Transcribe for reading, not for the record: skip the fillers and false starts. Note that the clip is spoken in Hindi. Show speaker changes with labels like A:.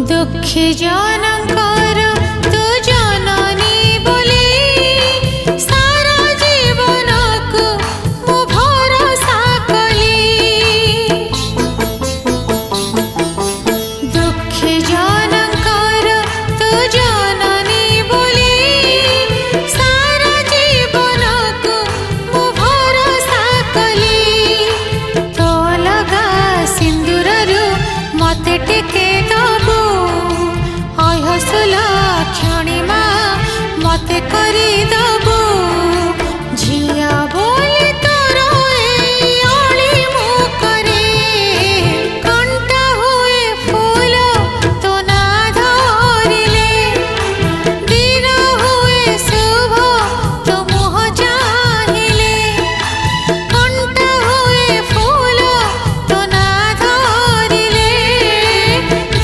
A: दुखी जनकर तू जननी बोली सारा जीवन को मु भरोसा कली। दुखी जनकर तू जननी बोली सारा जीवन को मु भरोसा कली। तो लगा सिंदूर मते टिके दबु अहसुला क्षणिमा मते करी